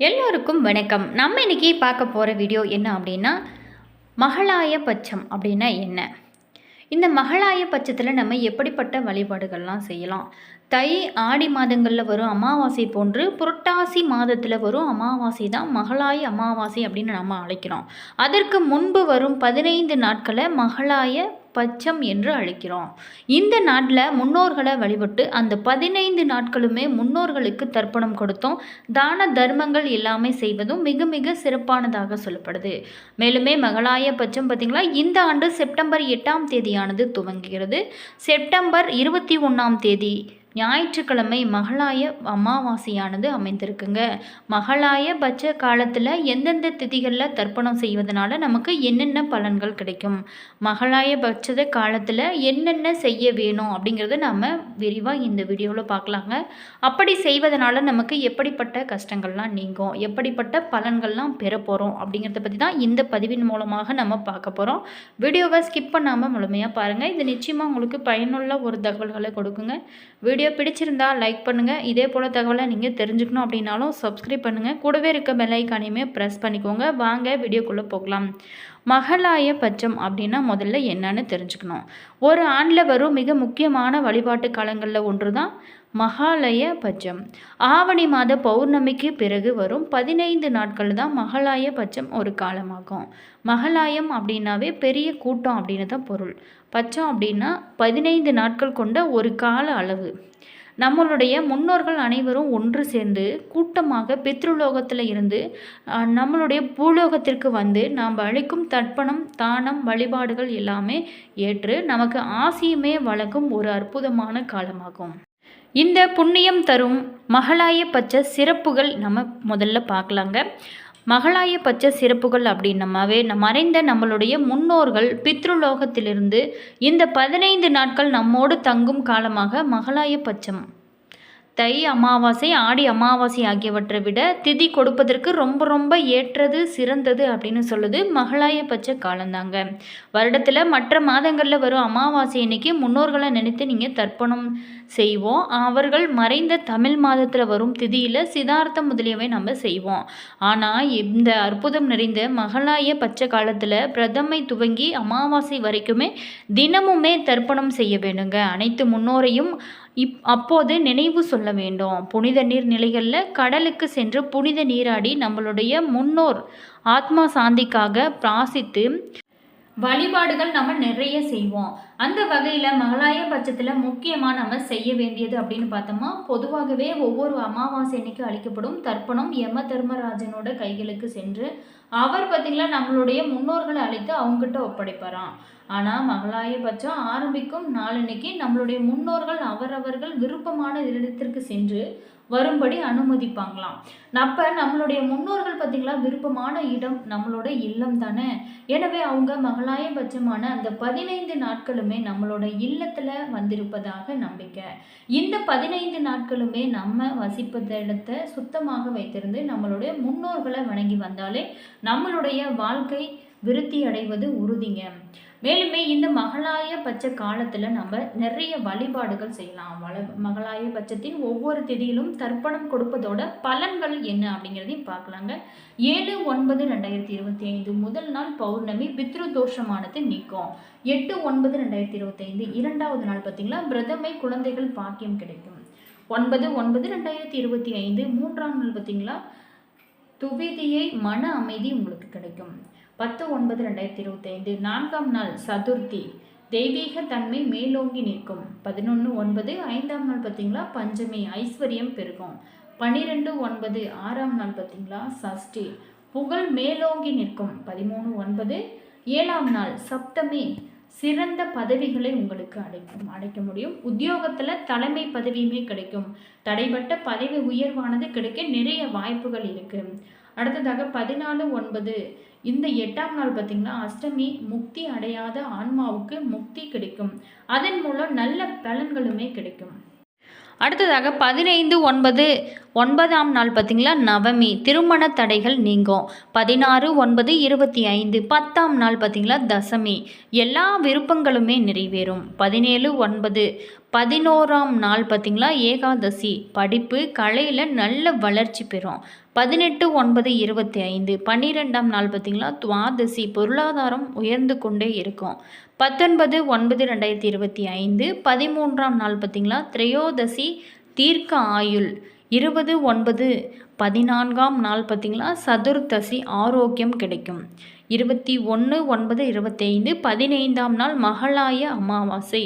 எல்லோருக்கும் வணக்கம். நம்ம இன்னைக்கு பார்க்க போகிற வீடியோ என்ன அப்படின்னா, மகாளய பட்சம் அப்படின்னா என்ன? இந்த மகாளய பட்சத்தில் நம்ம எப்படிப்பட்ட வழிபாடுகள்லாம் செய்யலாம்? தை, ஆடி மாதங்களில் வரும் அமாவாசை போன்று புரட்டாசி மாதத்தில் வரும் அமாவாசை தான் மகாளய அமாவாசை அப்படின்னு நம்ம அழைக்கிறோம். அதற்கு முன்பு வரும் 15 நாட்களை மகாளய பட்சம் என்று அழைக்கிறோம். இந்த நாட்டில் முன்னோர்களை வழிபட்டு அந்த 15 நாட்களுமே முன்னோர்களுக்கு தர்ப்பணம் கொடுத்தோம் தான தர்மங்கள் எல்லாமே செய்வதும் மிக மிக சிறப்பானதாக சொல்லப்படுது. மேலுமே மகாளய பட்சம் பார்த்திங்களா, இந்த ஆண்டு செப்டம்பர் 8ஆம் தேதியானது துவங்குகிறது. செப்டம்பர் 21ஆம் தேதி ஞாயிற்றுக்கிழமை மகாளய அமாவாசையானது அமைந்திருக்குங்க. மகாளய பட்ச காலத்தில் எந்தெந்த திதிகளில் தர்ப்பணம் செய்வதனால நமக்கு என்னென்ன பலன்கள் கிடைக்கும், மகாளய பட்ச காலத்தில் என்னென்ன செய்ய வேணும் அப்படிங்கிறத நம்ம விரிவாக இந்த வீடியோவில் பார்க்கலாங்க. அப்படி செய்வதனால நமக்கு எப்படிப்பட்ட கஷ்டங்கள்லாம் நீங்கும், எப்படிப்பட்ட பலன்கள்லாம் பெற போகிறோம் அப்படிங்கிறத பற்றி தான் இந்த பதிவின் மூலமாக நம்ம பார்க்க போகிறோம். வீடியோவை ஸ்கிப் பண்ணாமல் முழுமையாக பாருங்கள். இது நிச்சயமாக உங்களுக்கு பயனுள்ள ஒரு தகவல்களை கொடுக்குங்க. வீடியோ பிடிச்சிருந்தால் லைக் பண்ணுங்கள். இதே போல் தகவலை நீங்கள் தெரிஞ்சுக்கணும் அப்படின்னாலும் சப்ஸ்கிரைப் பண்ணுங்கள். கூடவே இருக்க பெல் ஐக்கானையுமே ப்ரெஸ் பண்ணிக்கோங்க. வாங்க வீடியோக்குள்ளே போகலாம். மகாளய பட்சம் அப்படின்னா முதல்ல என்னன்னு தெரிஞ்சுக்கணும். ஒரு ஆண்டில் வரும் மிக முக்கியமான வழிபாட்டு காலங்களில் ஒன்று தான் மகாளய பட்சம். ஆவணி மாத பௌர்ணமிக்கு பிறகு வரும் 15 நாட்கள் தான் மகாளய பட்சம் ஒரு காலமாகும். மகாளயம் அப்படின்னாவே பெரிய கூட்டம் அப்படின்னு தான் பொருள். பட்சம் அப்படின்னா 15 நாட்கள் கொண்ட ஒரு கால அளவு. நம்மளுடைய முன்னோர்கள் அனைவரும் ஒன்று சேர்ந்து கூட்டமாக பித்ருலோகத்தில் இருந்து நம்மளுடைய பூலோகத்திற்கு வந்து நாம் அளிக்கும் தர்ப்பணம், தானம், வழிபாடுகள் எல்லாமே ஏற்று நமக்கு ஆசியுமே வழங்கும் ஒரு அற்புதமான காலமாகும். இந்த புண்ணியம் தரும் மகாளய பட்ச சிறப்புகள் நம்ம முதல்ல பார்க்கலாங்க. மகாளய பட்ச சிறப்புகள் அப்படின்னமாவே மறைந்த நம்மளுடைய முன்னோர்கள் பித்ருலோகத்திலிருந்து இந்த 15 நாட்கள் நம்மோடு தங்கும் காலமாக மகாளய பட்சம். தை அமாவாசை, ஆடி அமாவாசை ஆகியவற்றை விட திதி கொடுப்பதற்கு ரொம்ப ரொம்ப ஏற்றது, சிறந்தது அப்படின்னு சொல்லுது மகாளய பட்ச காலந்தாங்க. வருடத்தில் மற்ற மாதங்களில் வரும் அமாவாசை அன்னைக்கு முன்னோர்களை நினைத்து நீங்கள் தர்ப்பணம் செய்வோம். அவர்கள் மறைந்த தமிழ் மாதத்தில் வரும் திதியில் சிதார்த்தம் முதலியவை நம்ம செய்வோம். ஆனால் இந்த அற்புதம் நிறைந்த மகாளய பட்ச காலத்தில் பிரதமை துவங்கி அமாவாசை வரைக்குமே தினமுமே தர்ப்பணம் செய்ய வேண்டுங்க. அனைத்து முன்னோரையும் அப்போது நினைவு சொல்ல வேண்டும். புனித நீர் நிலைகளில் கடலுக்கு சென்று புனித நீராடி நம்மளுடைய முன்னோர் ஆத்மா சாந்திக்காக பிரார்த்தித்து வழிபாடுகள் நம்ம நிறைய செய்வோம். அந்த வகையில் மகாளய பட்சத்தில் முக்கியமாக நம்ம செய்ய வேண்டியது அப்படின்னு பார்த்தோமா, பொதுவாகவே ஒவ்வொரு அமாவாசை அன்னைக்கு அளிக்கப்படும் தர்ப்பணம் யம தர்மராஜனோட கைகளுக்கு சென்று அவர் பார்த்திங்களா நம்மளுடைய முன்னோர்களை அழைத்து அவங்ககிட்ட ஒப்படைப்பாராம். ஆனால் மகாளய பட்சம் ஆரம்பிக்கும் நாளன்னைக்கு நம்மளுடைய முன்னோர்கள் அவரவர்கள் விருப்பமான இடத்திற்கு சென்று வரும்படி அனுமதிப்பாங்களாம். அப்போ நம்மளுடைய முன்னோர்கள் பார்த்திங்களா விருப்பமான இடம் நம்மளோட இல்லம் தானே. எனவே அவங்க மகாளய பட்சமான அந்த 15 நாட்களுமே நம்மளோட இல்லத்தில் வந்திருப்பதாக நம்பிக்கை. இந்த 15 நாட்களுமே நம்ம வசிப்பத இடத்தை சுத்தமாக வைத்திருந்து நம்மளுடைய முன்னோர்களை வணங்கி வந்தாலே நம்மளுடைய வாழ்க்கை விருத்தி அடைவது உறுதிங்க. மேலுமே இந்த மகாளய பட்ச காலத்தில் நம்ம நிறைய வழிபாடுகள் செய்யலாம். மகாளய பட்சத்தின் ஒவ்வொரு திதியிலும் தர்ப்பணம் கொடுப்பதோட பலன்கள் என்ன அப்படிங்கிறதையும் பார்க்கலாங்க. 7/9/2025 முதல் நாள் பௌர்ணமி பித்ரு தோஷமானது நீக்கும். 8/9/2025 இரண்டாவது நாள் பார்த்திங்களா பிரதமை குழந்தைகள் பாக்கியம் கிடைக்கும். 9/9/2025 மூன்றாம் நாள் பார்த்திங்களா துவிதியை மன அமைதி உங்களுக்கு கிடைக்கும். 10/9/2025 நான்காம் நாள் சதுர்த்தி தெய்வீக தன்மை மேலோங்கி நிற்கும். 11/9 ஐந்தாம் நாள் பார்த்திங்களா பஞ்சமி ஐஸ்வர்யம் பெருகும். 12/9 ஆறாம் நாள் பார்த்திங்களா சஷ்டி புகழ் மேலோங்கி நிற்கும். 13/9 ஏழாம் நாள் சப்தமி சிறந்த பதவிகளை உங்களுக்கு அடைக்க முடியும். உத்தியோகத்தில் தலைமை பதவியுமே கிடைக்கும். தடைப்பட்ட பதவி உயர்வானது கிடைக்க நிறைய வாய்ப்புகள் இருக்குது. அடுத்ததாக 14/9 இந்த 8ஆம் நாள் பார்த்திங்கன்னா அஷ்டமி முக்தி அடையாத ஆன்மாவுக்கு முக்தி கிடைக்கும். அதன் மூலம் நல்ல பலன்களுமே கிடைக்கும். அடுத்ததாக 15/9 9ஆம் நாள் பார்த்திங்களா நவமி திருமண தடைகள் நீங்கும். 16/9/25 10ஆம் நாள் பார்த்திங்களா தசமி எல்லா விருப்பங்களுமே நிறைவேறும். 17/9 11ஆம் நாள் பார்த்திங்களா ஏகாதசி, படிப்பு கலையில் நல்ல வளர்ச்சி பெறும். 18/9/25 12ஆம் நாள் பார்த்திங்களா துவாதசி, பொருளாதாரம் உயர்ந்து கொண்டே இருக்கும். 19/9/2025 13ஆம் நாள் பார்த்திங்களா திரையோதசி, தீர்க்க ஆயுள். 20/9/14ஆம் நாள் பார்த்திங்களா சதுர்த்தசி, ஆரோக்கியம் கிடைக்கும். 21/9/25 15ஆம் நாள் மகாலய அமாவாசை.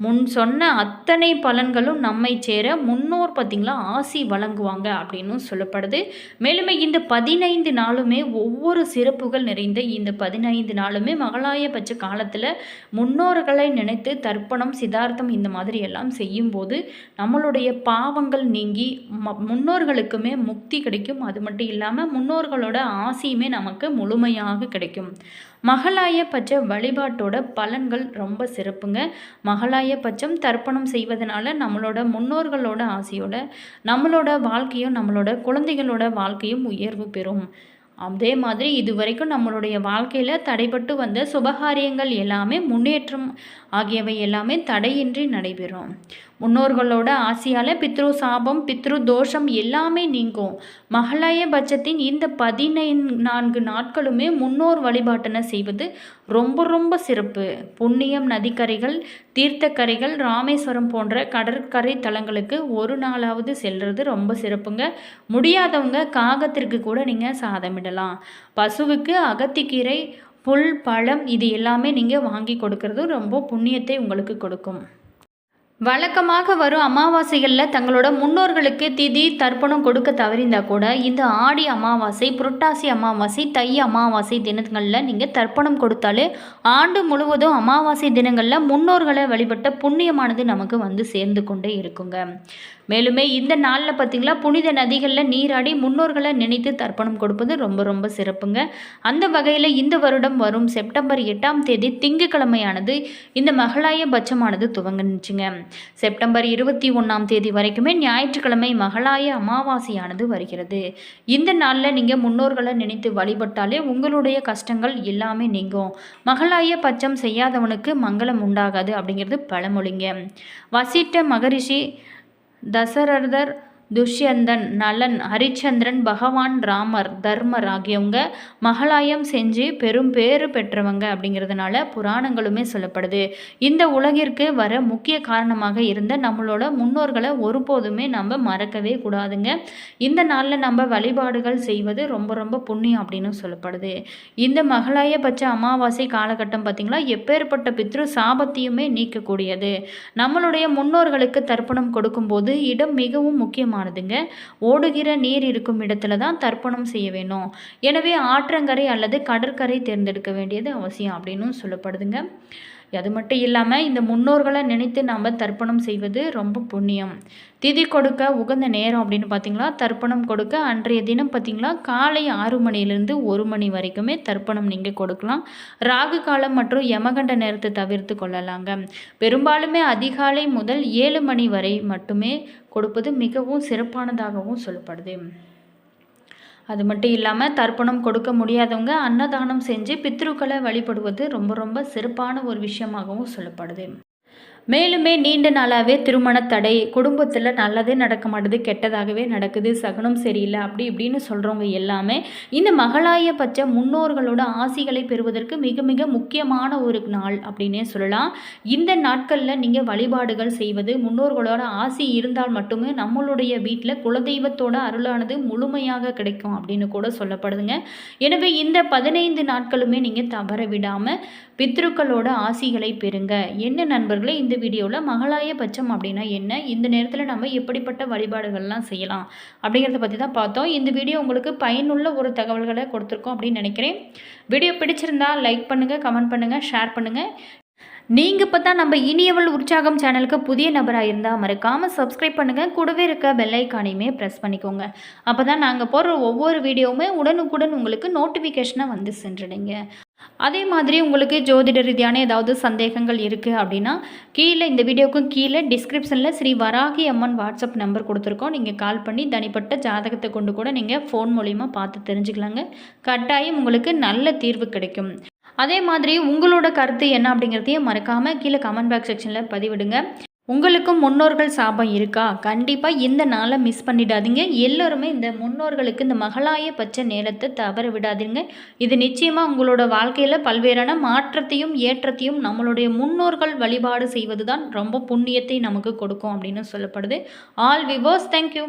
முன் சொன்ன அத்தனை பலன்களும் நம்மை சேர முன்னோர் பார்த்திங்களா ஆசி வழங்குவாங்க அப்படின்னு சொல்லப்படுது. மேலுமே இந்த 15 நாளுமே ஒவ்வொரு சிறப்புகள் நிறைந்த இந்த 15 நாளுமே மகாலயபட்ச காலத்தில் முன்னோர்களை நினைத்து தர்ப்பணம், சிதார்த்தம் இந்த மாதிரி எல்லாம் செய்யும்போது நம்மளுடைய பாவங்கள் நீங்கி முன்னோர்களுக்குமே முக்தி கிடைக்கும். அது மட்டும் இல்லாமல் முன்னோர்களோட ஆசியுமே நமக்கு முழுமையாக கிடைக்கும். மகாலயபட்ச வழிபாட்டோட பலன்கள் ரொம்ப சிறப்புங்க. மகாலயபட்சம் தர்ப்பணம் செய்வதனால நம்மளோட முன்னோர்களோட ஆசையோட நம்மளோட வாழ்க்கையும் நம்மளோட குழந்தைகளோட வாழ்க்கையும் உயர்வு பெறும். அதே மாதிரி இதுவரைக்கும் நம்மளுடைய வாழ்க்கையில் தடைபட்டு வந்த சுபகாரியங்கள் எல்லாமே முன்னேற்றம் ஆகியவை எல்லாமே தடையின்றி நடைபெறும். முன்னோர்களோட ஆசையால் பித்ரு சாபம், பித்ரு தோஷம் எல்லாமே நீங்கும். மகாலயபட்சத்தின் இந்த 14 நாட்களுமே முன்னோர் வழிபாட்டினை செய்வது ரொம்ப ரொம்ப சிறப்பு. புண்ணியம் நதிக்கரைகள், தீர்த்தக்கரைகள், ராமேஸ்வரம் போன்ற கடற்கரை தலங்களுக்கு ஒரு நாளாவது செல்வது ரொம்ப சிறப்புங்க. முடியாதவங்க காகத்திற்கு கூட நீங்கள் சாதமிடலாம். பசுவுக்கு அகத்திக்கீரை, புல், பழம் இது எல்லாமே நீங்கள் வாங்கி கொடுக்கறது ரொம்ப புண்ணியத்தை உங்களுக்கு கொடுக்கும். வழக்கமாக வரும் அமாவாசைகளில் தங்களோட முன்னோர்களுக்கு திதி தர்ப்பணம் கொடுக்க தவறிந்தால் கூட இந்த ஆடி அமாவாசை, புரட்டாசி அமாவாசை, தை அமாவாசை தினங்களில் நீங்கள் தர்ப்பணம் கொடுத்தாலே ஆண்டு முழுவதும் அமாவாசை தினங்களில் முன்னோர்களை வழிபட்ட புண்ணியமானது நமக்கு வந்து சேர்ந்து கொண்டே இருக்குங்க. மேலுமே இந்த நாளில் பார்த்திங்களா புனித நதிகளில் நீராடி முன்னோர்களை நினைத்து தர்ப்பணம் கொடுப்பது ரொம்ப ரொம்ப சிறப்புங்க. அந்த வகையில் இந்த வருடம் வரும் செப்டம்பர் 8ஆம் தேதி திங்கட்கிழமையானது இந்த மகாலயபட்சமானது துவங்குச்சுங்க. செப்டம்பர் 21ஆம் தேதி வரைக்குமே ஞாயிற்றுக்கிழமை மகாலய அமாவாசையானது வருகிறது. இந்த நாளில் நீங்கள் முன்னோர்களை நினைத்து வழிபட்டாலே உங்களுடைய கஷ்டங்கள் எல்லாமே நீங்கும். மகாலயபட்சம் செய்யாதவனுக்கு மங்களம் உண்டாகாது அப்படிங்கிறது பழமொழிங்க. வசிட்ட மகரிஷி, தசரதர், துஷ்யந்தன், நலன், ஹரிச்சந்திரன், பகவான் ராமர், தர்மர் ஆகியவங்க மகாலயம் செஞ்சு பெரும் பேறு பெற்றவங்க அப்படிங்கிறதுனால புராணங்களுமே சொல்லப்படுது. இந்த உலகிற்கு வர முக்கிய காரணமாக இருந்த நம்மளோட முன்னோர்களை ஒருபோதுமே நம்ம மறக்கவே கூடாதுங்க. இந்த நாளில் நம்ம வழிபாடுகள் செய்வது ரொம்ப ரொம்ப புண்ணியம் அப்படின்னு சொல்லப்படுது. இந்த மகாலயபட்ச அமாவாசை காலகட்டம் பார்த்திங்களா எப்பேற்பட்ட பித்ரு சாபத்தையுமே நீக்கக்கூடியது. நம்மளுடைய முன்னோர்களுக்கு தர்ப்பணம் கொடுக்கும்போது இடம் மிகவும் முக்கியமானதுங்க. ஓடுகிற நீர் இருக்கும் இடத்துல தான் தர்ப்பணம் செய்ய வேணும். எனவே ஆற்றங்கரை அல்லது கடற்கரை தேர்ந்தெடுக்க வேண்டியது அவசியம் அப்படின்னு சொல்லப்படுதுங்க. அது மட்டும் இல்லாமல் இந்த முன்னோர்களை நினைத்து நாம் தர்ப்பணம் செய்வது ரொம்ப புண்ணியம். திதி கொடுக்க உகந்த நேரம் அப்படின்னு பார்த்திங்களா தர்ப்பணம் கொடுக்க அன்றைய தினம் பார்த்திங்களா காலை 6 மணிலேருந்து 1 மணி வரைக்குமே தர்ப்பணம் நீங்கள் கொடுக்கலாம். ராகு காலம் மற்றும் யமகண்ட நேரத்தை தவிர்த்து கொள்ளலாங்க. பெரும்பாலுமே அதிகாலை முதல் 7 மணி வரை மட்டுமே கொடுப்பது மிகவும் சிறப்பானதாகவும் சொல்லப்படுது. அது மட்டும் இல்லாமல் தர்ப்பணம் கொடுக்க முடியாதவங்க அன்னதானம் செஞ்சு பித்ருக்களை வழிபடுவது ரொம்ப ரொம்ப சிறப்பான ஒரு விஷயமாகவும் சொல்லப்படுது. மேலுமே நீண்ட நாளாகவே திருமண தடை, குடும்பத்தில் நல்லதே நடக்க மாட்டுது, கெட்டதாகவே நடக்குது, சகுனம் சரியில்லை அப்படி இப்படின்னு சொல்கிறவங்க எல்லாமே இந்த மகாலயபட்ச முன்னோர்களோட ஆசிகளை பெறுவதற்கு மிக மிக முக்கியமான ஒரு நாள் அப்படின்னே சொல்லலாம். இந்த நாட்களில் நீங்கள் வழிபாடுகள் செய்வது, முன்னோர்களோட ஆசி இருந்தால் மட்டுமே நம்மளுடைய வீட்டில் குலதெய்வத்தோட அருளானது முழுமையாக கிடைக்கும் அப்படின்னு கூட சொல்லப்படுதுங்க. எனவே இந்த 15 நாட்களுமே நீங்கள் தவற விடாமல் பித்ருக்களோட ஆசிகளை பெறுங்க. என்ன நண்பர்களே, இந்த வீடியோவில் மகாலயபட்சம் அப்படின்னா என்ன, இந்த நேரத்தில் நம்ம எப்படிப்பட்ட வழிபாடுகள்லாம் செய்யலாம் அப்படிங்கிறத பற்றி தான் பார்த்தோம். இந்த வீடியோ உங்களுக்கு பயனுள்ள ஒரு தகவல்களை கொடுத்துருக்கோம் அப்படின்னு நினைக்கிறேன். வீடியோ பிடிச்சிருந்தா லைக் பண்ணுங்கள், கமெண்ட் பண்ணுங்கள், ஷேர் பண்ணுங்கள். நீங்கள் இப்போ தான் நம்ம இனியவள் உற்சாகம் சேனலுக்கு புதிய நபராக இருந்தால் மறக்காமல் சப்ஸ்கிரைப் பண்ணுங்கள். கூடவே இருக்க பெல் ஐக்கானையுமே ப்ரெஸ் பண்ணிக்கோங்க. அப்போ தான் நாங்கள் போடுற ஒவ்வொரு வீடியோவுமே உடனுக்குடன் உங்களுக்கு நோட்டிஃபிகேஷனாக வந்து சென்றுடுங்க. அதே மாதிரி உங்களுக்கு ஜோதிட ரீதியான ஏதாவது சந்தேகங்கள் இருக்குது அப்படின்னா கீழே இந்த வீடியோவுக்கும் கீழே டிஸ்கிரிப்ஷனில் ஸ்ரீ வராகி அம்மன் வாட்ஸ்அப் நம்பர் கொடுத்துருக்கோம். நீங்கள் கால் பண்ணி தனிப்பட்ட ஜாதகத்தை கொண்டு கூட நீங்கள் ஃபோன் மூலிமா பார்த்து தெரிஞ்சுக்கலாங்க. கட்டாயம் உங்களுக்கு நல்ல தீர்வு கிடைக்கும். அதே மாதிரி உங்களோட கருத்து என்ன அப்படிங்கிறதையும் மறக்காமல் கீழே கமெண்ட் பாக்ஸ் செக்ஷனில் பதிவிடுங்க. உங்களுக்கும் முன்னோர்கள் சாபம் இருக்கா? கண்டிப்பாக இந்த நாளை மிஸ் பண்ணிடாதீங்க. எல்லோருமே இந்த முன்னோர்களுக்கு இந்த மகாலய பட்ச நேரத்த தவற விடாதீங்க. இது நிச்சயமா உங்களோட வாழ்க்கையில பல்வேறான மாற்றத்தையும், ஏற்றத்தையும் நம்மளுடைய முன்னோர்கள் வழிபாடு செய்வது தான் ரொம்ப புண்ணியத்தை நமக்கு கொடுக்கும் அப்படின்னு சொல்லப்படுது. All viewers thank you.